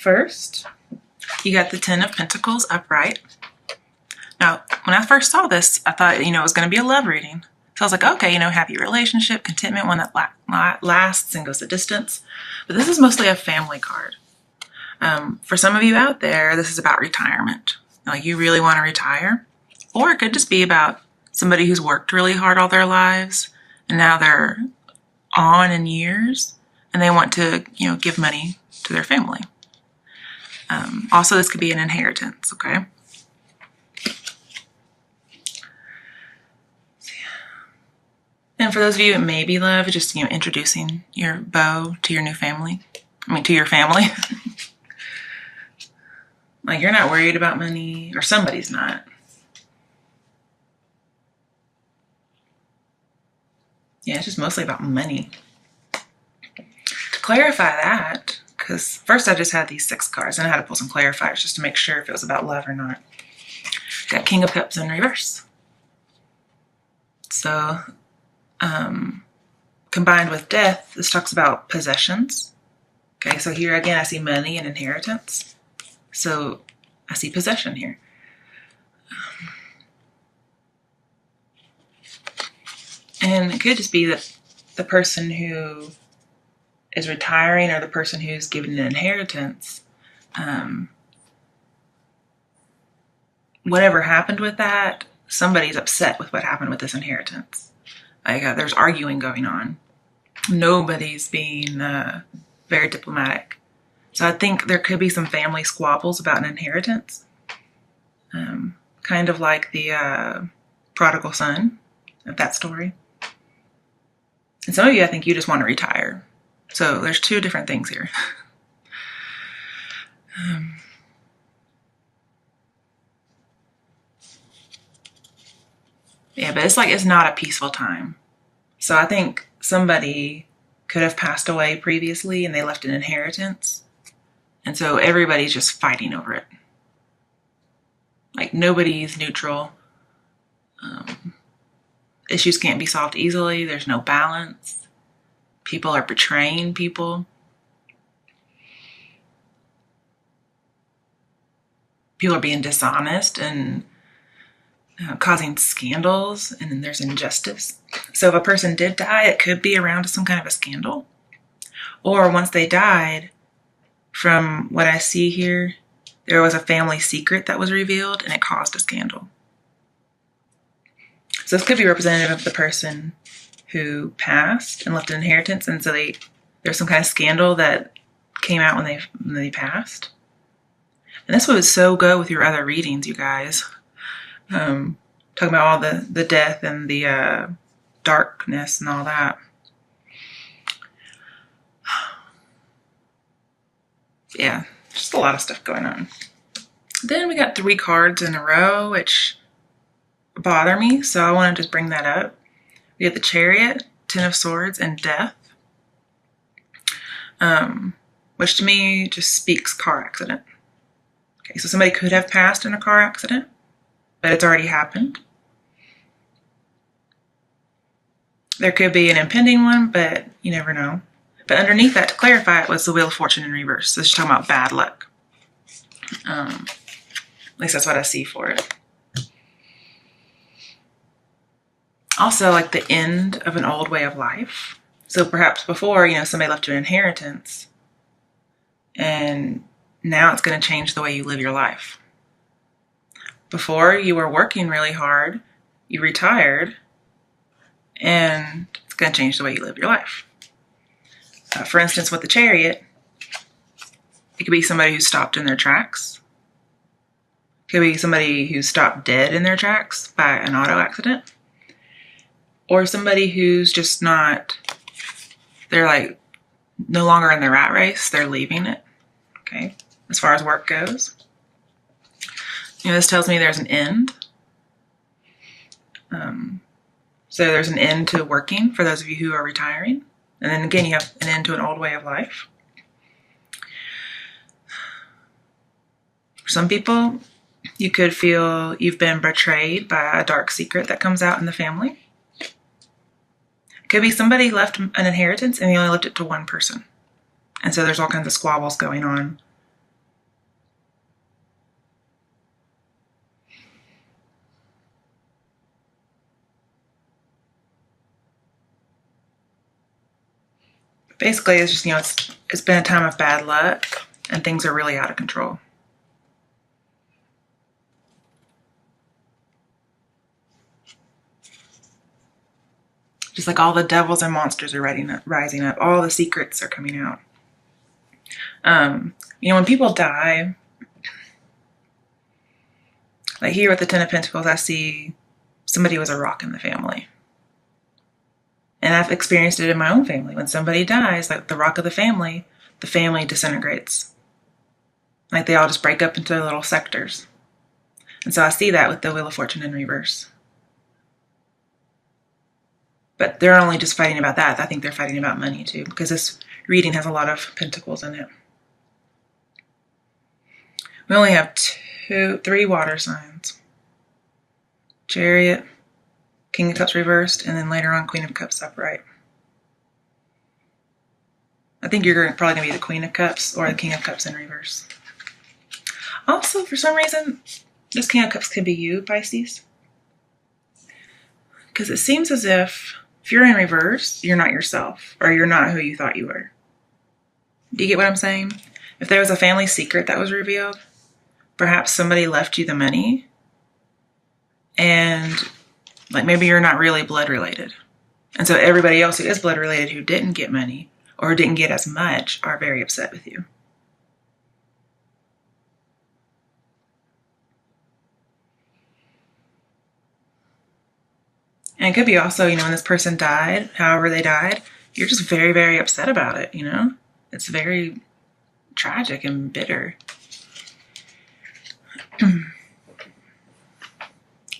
first, you got the Ten of Pentacles upright. Now, when I first saw this, I thought, it was going to be a love reading. So I was like, okay, happy relationship, contentment, one that lasts and goes the distance. But this is mostly a family card. For some of you out there, this is about retirement. Like you really want to retire. Or it could just be about somebody who's worked really hard all their lives and now they're on in years and they want to, give money to their family. Also, this could be an inheritance, okay? And for those of you it may be love, just, introducing your beau to your new family. To your family. Like you're not worried about money, or somebody's not. Yeah, it's just mostly about money. To clarify that, because first I just had these 6 cards and I had to pull some clarifiers just to make sure if it was about love or not. Got King of Cups in reverse. So, combined with death, this talks about possessions. Okay, so here again I see money and inheritance. So I see possession here. And it could just be that the person who is retiring or the person who's given an inheritance, whatever happened with that, somebody's upset with what happened with this inheritance. Like there's arguing going on. Nobody's being very diplomatic. So I think there could be some family squabbles about an inheritance. Kind of like the prodigal son of that story. And some of you, I think you just want to retire. So there's 2 different things here. Yeah, but it's not a peaceful time. So I think somebody could have passed away previously and they left an inheritance. And so everybody's just fighting over it. Like nobody's neutral. Issues can't be solved easily. There's no balance. People are betraying people. People are being dishonest and causing scandals, and then there's injustice. So if a person did die, it could be around some kind of a scandal. Or once they died, from what I see here, there was a family secret that was revealed and it caused a scandal. So this could be representative of the person who passed and left an inheritance, and so there's some kind of scandal that came out when they passed. And this would so go with your other readings, you guys. Talking about all the death and the darkness and all that. Yeah, just a lot of stuff going on. Then we got 3 cards in a row, which bother me, so I want to just bring that up. We have the Chariot, 10 of Swords, and Death, which to me just speaks car accident. Okay, so somebody could have passed in a car accident, but it's already happened. There could be an impending one, but you never know. But underneath that, to clarify, it was the Wheel of Fortune in reverse. So it's talking about bad luck. At least that's what I see for it. Also, like the end of an old way of life. So perhaps before, somebody left you an inheritance, and now it's going to change the way you live your life. Before, you were working really hard, you retired, and it's going to change the way you live your life. For instance, with the Chariot, it could be somebody who stopped in their tracks. It could be somebody who stopped dead in their tracks by an auto accident. Or somebody who's just they're like no longer in the rat race, they're leaving it, okay, as far as work goes. This tells me there's an end. So there's an end to working for those of you who are retiring. And then again, you have an end to an old way of life. For some people, you could feel you've been betrayed by a dark secret that comes out in the family. It could be somebody left an inheritance and they only left it to one person. And so there's all kinds of squabbles going on Basically, it's just, it's been a time of bad luck and things are really out of control. Just like all the devils and monsters are rising up. All the secrets are coming out. When people die, like here with the Ten of Pentacles, I see somebody was a rock in the family. And I've experienced it in my own family. When somebody dies, like the rock of the family disintegrates. Like they all just break up into little sectors. And so I see that with the Wheel of Fortune in reverse. But they're only just fighting about that. I think they're fighting about money too, because this reading has a lot of pentacles in it. We only have three water signs. Chariot, King of Cups reversed, and then later on Queen of Cups upright. I think you're probably going to be the Queen of Cups or the King of Cups in reverse. Also, for some reason, this King of Cups could be you, Pisces. Because it seems as if you're in reverse, you're not yourself, or you're not who you thought you were. Do you get what I'm saying? If there was a family secret that was revealed, perhaps somebody left you the money, and like maybe you're not really blood related. And so everybody else who is blood related who didn't get money or didn't get as much are very upset with you. And it could be also, when this person died, however they died, you're just very, very upset about it, It's very tragic and bitter. All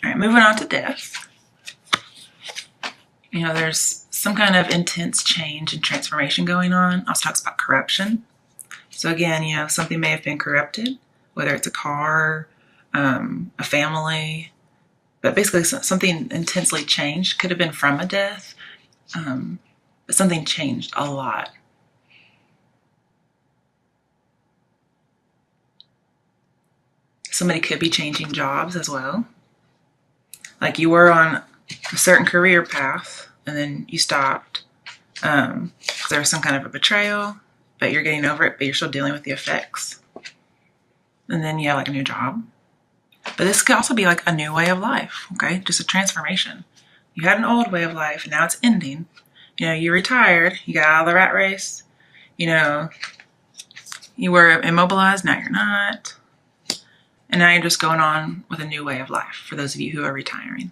right, moving on to death. There's some kind of intense change and transformation going on. Also talks about corruption. So again, something may have been corrupted, whether it's a car, a family, but basically something intensely changed. Could have been from a death, but something changed a lot. Somebody could be changing jobs as well. Like you were on a certain career path and then you stopped. There was some kind of a betrayal, but you're getting over it, but you're still dealing with the effects. And then you have like a new job. But this could also be like a new way of life, okay? Just a transformation. You had an old way of life, and now it's ending. You retired, you got out of the rat race. You were immobilized, now you're not. And now you're just going on with a new way of life for those of you who are retiring.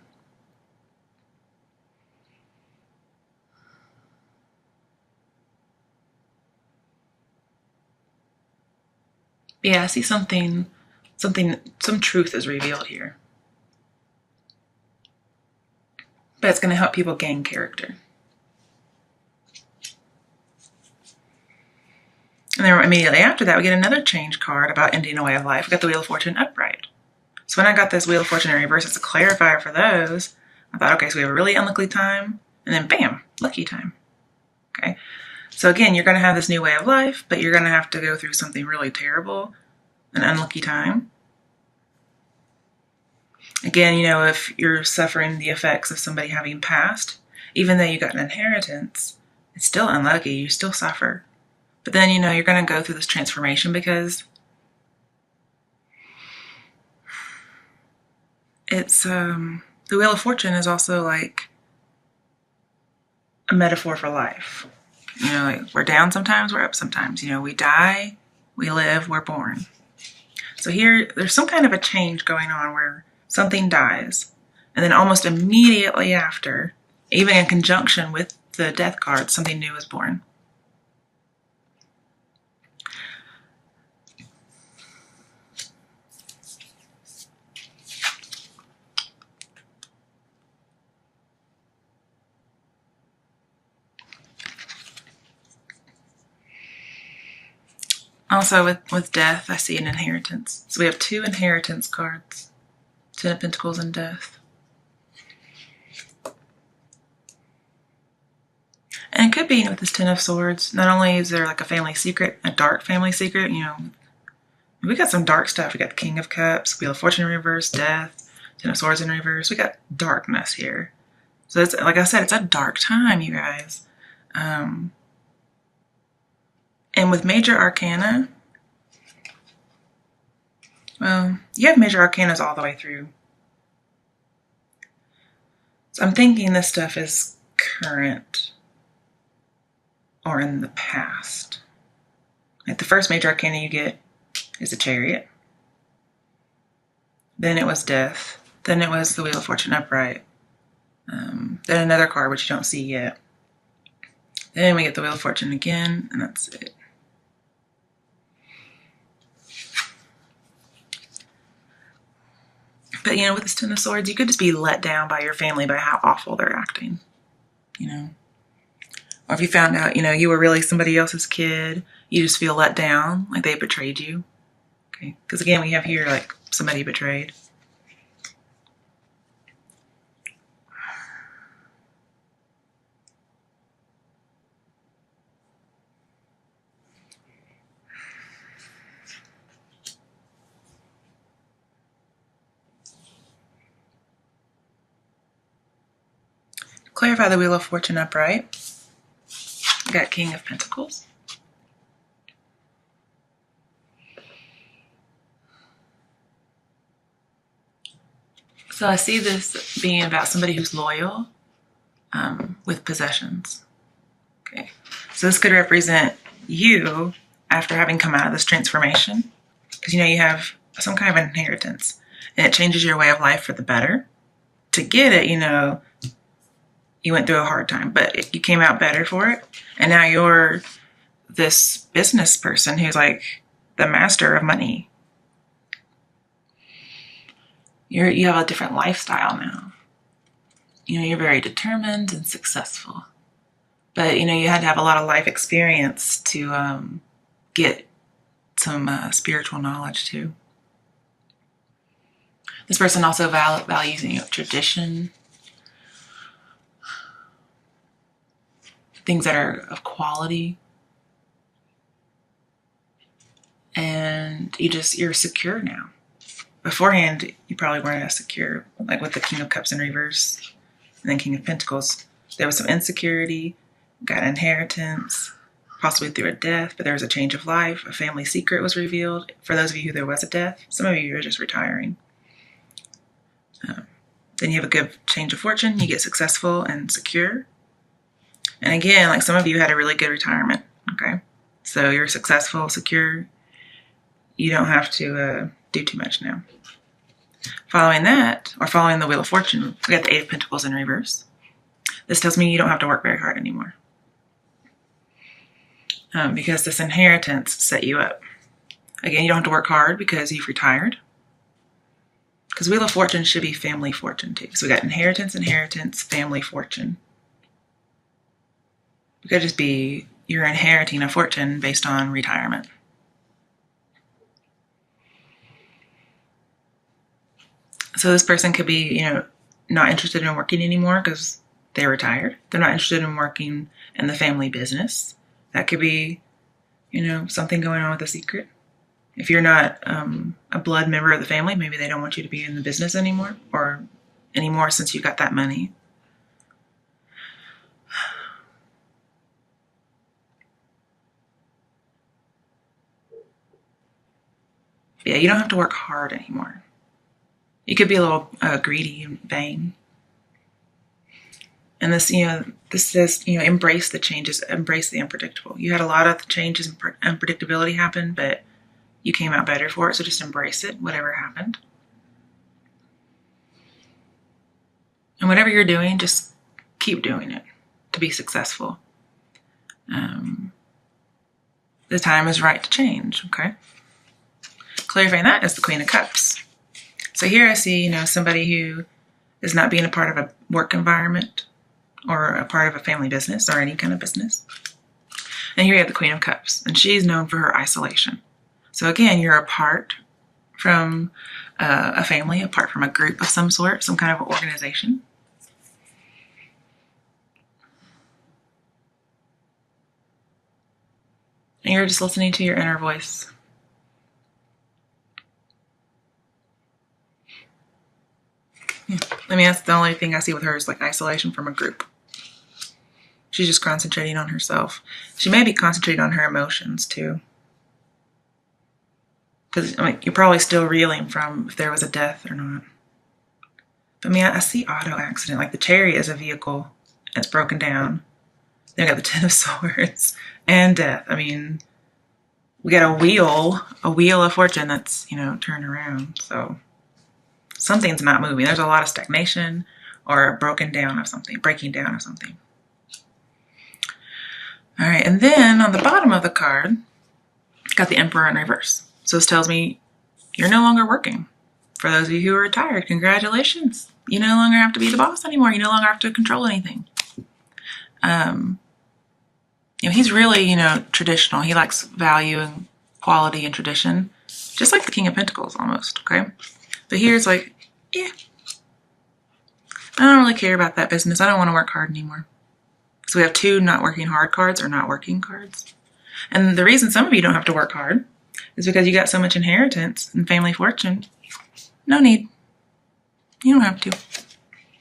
Yeah, I see some truth is revealed here. But it's going to help people gain character. And then immediately after that, we get another change card about ending a way of life. We got the Wheel of Fortune upright. So when I got this Wheel of Fortune in reverse, it's a clarifier for those. I thought, okay, so we have a really unlucky time, and then bam, lucky time. Okay. So again, you're going to have this new way of life, but you're going to have to go through something really terrible, an unlucky time. Again, if you're suffering the effects of somebody having passed, even though you got an inheritance, it's still unlucky. You still suffer. But then, you're going to go through this transformation because it's, the Wheel of Fortune is also like a metaphor for life. Like we're down sometimes, we're up sometimes. We die, we live, we're born. So here, there's some kind of a change going on where something dies. And then almost immediately after, even in conjunction with the death card, something new is born. Also with death, I see an inheritance. So we have two inheritance cards. Ten of Pentacles and Death. And it could be with this Ten of Swords. Not only is there like a family secret, a dark family secret, we got some dark stuff. We got the King of Cups, Wheel of Fortune in reverse, Death, Ten of Swords in reverse. We got darkness here. So it's, like I said, it's a dark time, you guys. And with major arcana, well, you have major arcanas all the way through. So I'm thinking this stuff is current or in the past. Like the first major arcana you get is a Chariot. Then it was Death. Then it was the Wheel of Fortune upright. Then another card which you don't see yet. Then we get the Wheel of Fortune again, and that's it. But, with this Ten of Swords, you could just be let down by your family by how awful they're acting, Or if you found out, you were really somebody else's kid, you just feel let down, like they betrayed you. Okay, because again, we have here, like, somebody betrayed. Clarify the Wheel of Fortune upright. We got King of Pentacles. So I see this being about somebody who's loyal with possessions. Okay, so this could represent you after having come out of this transformation, because you have some kind of inheritance, and it changes your way of life for the better. To get it, you went through a hard time, but you came out better for it. And now you're this business person who's like the master of money. You have a different lifestyle now. You're very determined and successful. But, you had to have a lot of life experience to get some spiritual knowledge too. This person also values tradition, things that are of quality, and you're secure now. Beforehand, you probably weren't as secure, like with the King of Cups in reverse and then King of Pentacles. There was some insecurity, got inheritance, possibly through a death, but there was a change of life. A family secret was revealed. For those of you who there was a death, some of you are just retiring. Then you have a good change of fortune. You get successful and secure. And again, like some of you had a really good retirement, okay? So you're successful, secure. You don't have to do too much now. Following that, or following the Wheel of Fortune, we got the Eight of Pentacles in reverse. This tells me you don't have to work very hard anymore. Because this inheritance set you up. Again, you don't have to work hard because you've retired. Because Wheel of Fortune should be family fortune too. So we got inheritance, family fortune. It could just be you're inheriting a fortune based on retirement. So this person could be, not interested in working anymore because they're retired. They're not interested in working in the family business. That could be, something going on with a secret. If you're not a blood member of the family, maybe they don't want you to be in the business anymore since you got that money. Yeah, you don't have to work hard anymore. You could be a little greedy and vain. And this, this says, embrace the changes, embrace the unpredictable. You had a lot of changes and unpredictability happen, but you came out better for it. So just embrace it, whatever happened. And whatever you're doing, just keep doing it to be successful. The time is right to change, okay? Clarifying that is the Queen of Cups. So here I see, somebody who is not being a part of a work environment or a part of a family business or any kind of business. And here you have the Queen of Cups, and she's known for her isolation. So again, you're apart from a family, apart from a group of some sort, some kind of organization. And you're just listening to your inner voice. Yeah. I mean, that's the only thing I see with her is like isolation from a group. She's just concentrating on herself. She may be concentrating on her emotions too. Because you're probably still reeling from if there was a death or not. But I see auto accident. Like the chariot is a vehicle that's broken down. Then we got the Ten of Swords and death. We got a wheel of fortune that's, turned around. So something's not moving. There's a lot of stagnation or breaking down of something. All right, and then on the bottom of the card, got the Emperor in reverse. So this tells me you're no longer working. For those of you who are retired, congratulations. You no longer have to be the boss anymore. You no longer have to control anything. He's really, traditional. He likes value and quality and tradition, just like the King of Pentacles almost, okay? But here it's like, yeah, I don't really care about that business. I don't want to work hard anymore. So we have 2 not working hard cards or not working cards. And the reason some of you don't have to work hard is because you got so much inheritance and family fortune. No need. You don't have to. And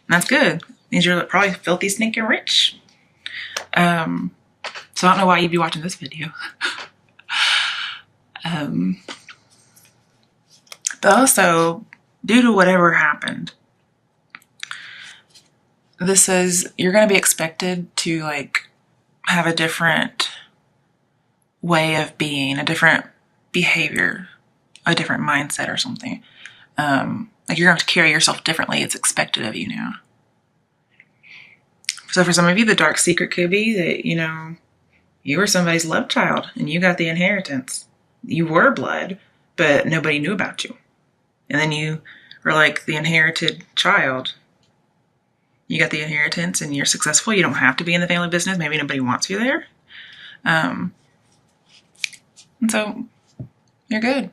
that's good. It means you're probably filthy, stinking rich. So I don't know why you'd be watching this video. But also, due to whatever happened, this says you're going to be expected to have a different way of being, a different behavior, a different mindset or something. You're going to have to carry yourself differently. It's expected of you now. So for some of you, the dark secret could be that, you were somebody's love child and you got the inheritance. You were blood, but nobody knew about you. And then you were like the inherited child. You got the inheritance and you're successful. You don't have to be in the family business. Maybe nobody wants you there. And so you're good.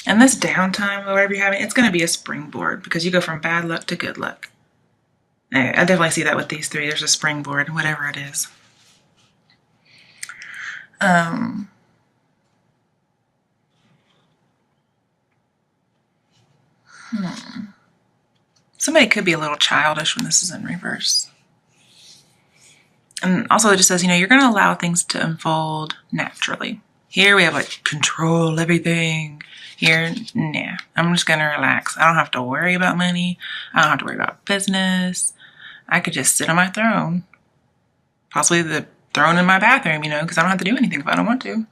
And this downtime, or whatever you're having, it's going to be a springboard because you go from bad luck to good luck. I definitely see that with these 3. There's a springboard, whatever it is. Somebody could be a little childish when this is in reverse. And also it just says, you're going to allow things to unfold naturally. Here we have control everything. Here, nah, I'm just going to relax. I don't have to worry about money. I don't have to worry about business. I could just sit on my throne. Possibly the throne in my bathroom, because I don't have to do anything if I don't want to.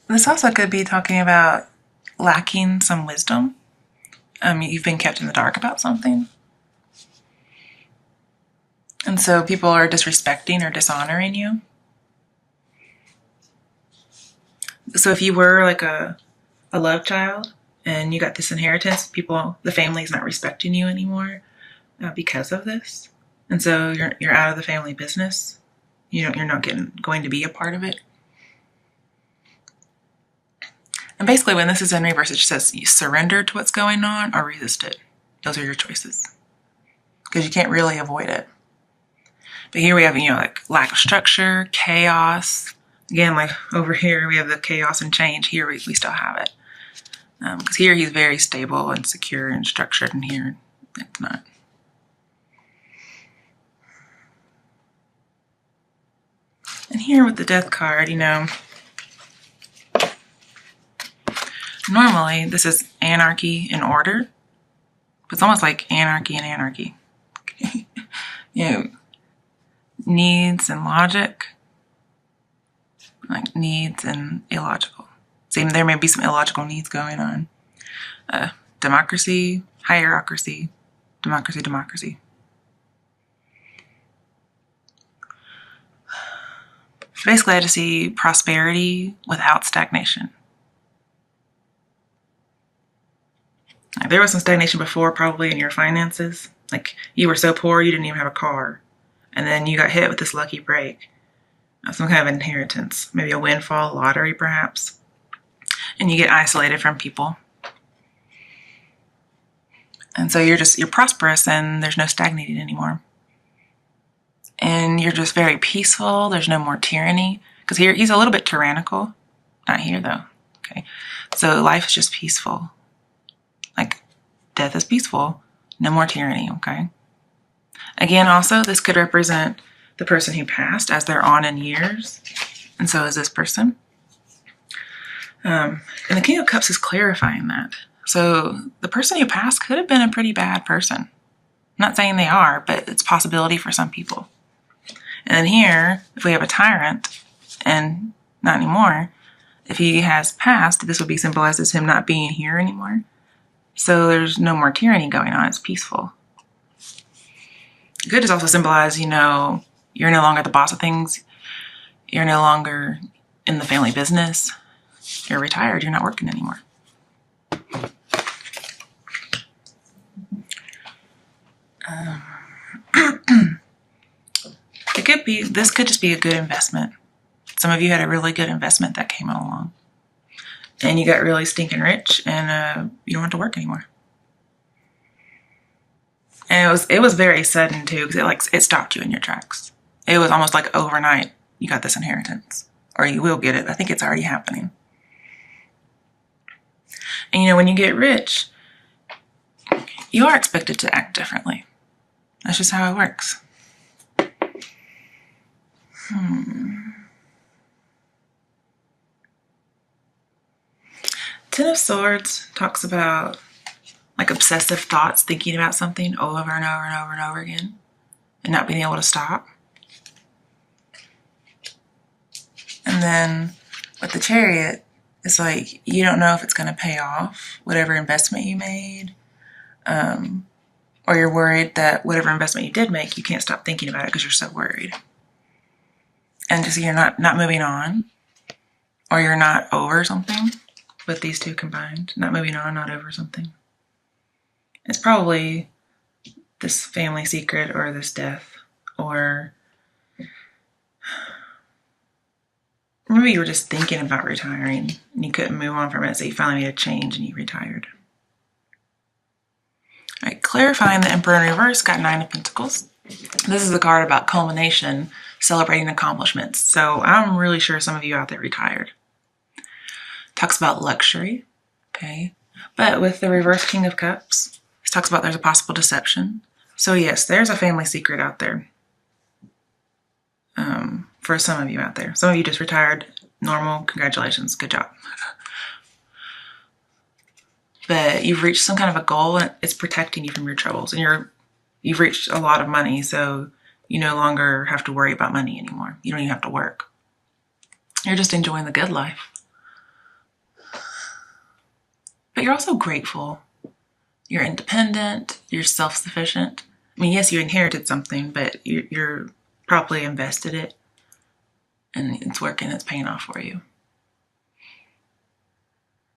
This also could be talking about lacking some wisdom. You've been kept in the dark about something. And so people are disrespecting or dishonoring you. So if you were a love child and you got this inheritance, the family's not respecting you anymore because of this. And so you're out of the family business. You're not going to be a part of it. And basically when this is in reverse, it just says you surrender to what's going on or resist it. Those are your choices. Because you can't really avoid it. But here we have, lack of structure, chaos. Again, over here, we have the chaos and change. Here, we still have it. Because here, he's very stable and secure and structured, and here, it's not. And here with the death card, normally, this is anarchy and order. It's almost like anarchy and anarchy. Needs and logic. Needs and illogical. See, there may be some illogical needs going on. Democracy, hierarchy, democracy. Basically, I just see prosperity without stagnation. There was some stagnation before, probably in your finances. You were so poor, you didn't even have a car. And then you got hit with this lucky break. Some kind of inheritance, maybe a windfall, lottery perhaps. And you get isolated from people. And so you're prosperous and there's no stagnating anymore. And you're just very peaceful. There's no more tyranny Because here, he's a little bit tyrannical. Not here, though. Okay. So life is just peaceful. Like, death is peaceful. No more tyranny, okay? Again, also, this could represent the person who passed as they're on in years. And so is this person. And the King of Cups is clarifying that. So the person who passed could have been a pretty bad person. I'm not saying they are, but it's a possibility for some people. And then here, if we have a tyrant, and not anymore, if he has passed, this would be symbolized as him not being here anymore. So there's no more tyranny going on. It's peaceful. Good is also symbolized, you're no longer the boss of things. You're no longer in the family business. You're retired. You're not working anymore. This could just be a good investment. Some of you had a really good investment that came along. And you got really stinking rich and you don't have to work anymore. And it was very sudden too, because it stopped you in your tracks. It was almost like overnight you got this inheritance. Or you will get it. I think it's already happening. And when you get rich, you are expected to act differently. That's just how it works. Ten of Swords talks about like obsessive thoughts, thinking about something over and over and over and over again, and not being able to stop. And then with the Chariot, it's like you don't know if it's going to pay off, whatever investment you made, or you're worried that whatever investment you did make, you can't stop thinking about it because you're so worried. And just you're not moving on, or you're not over something with these two combined. Not moving on, not over something. It's probably this family secret or this death, or maybe you were just thinking about retiring and you couldn't move on from it, so you finally made a change and you retired. All right, clarifying the Emperor in reverse, got 9 of Pentacles. This is a card about culmination, celebrating accomplishments. So I'm really sure some of you out there retired. Talks about luxury, okay? But with the reverse King of Cups, this talks about there's a possible deception. So yes, there's a family secret out there. For some of you out there. Some of you just retired. Normal. Congratulations. Good job. But you've reached some kind of a goal and it's protecting you from your troubles. And you've reached a lot of money, so you no longer have to worry about money anymore. You don't even have to work. You're just enjoying the good life. But you're also grateful. You're independent. You're self-sufficient. I mean, yes, you inherited something, but you're properly invested it. And it's working. It's paying off for you.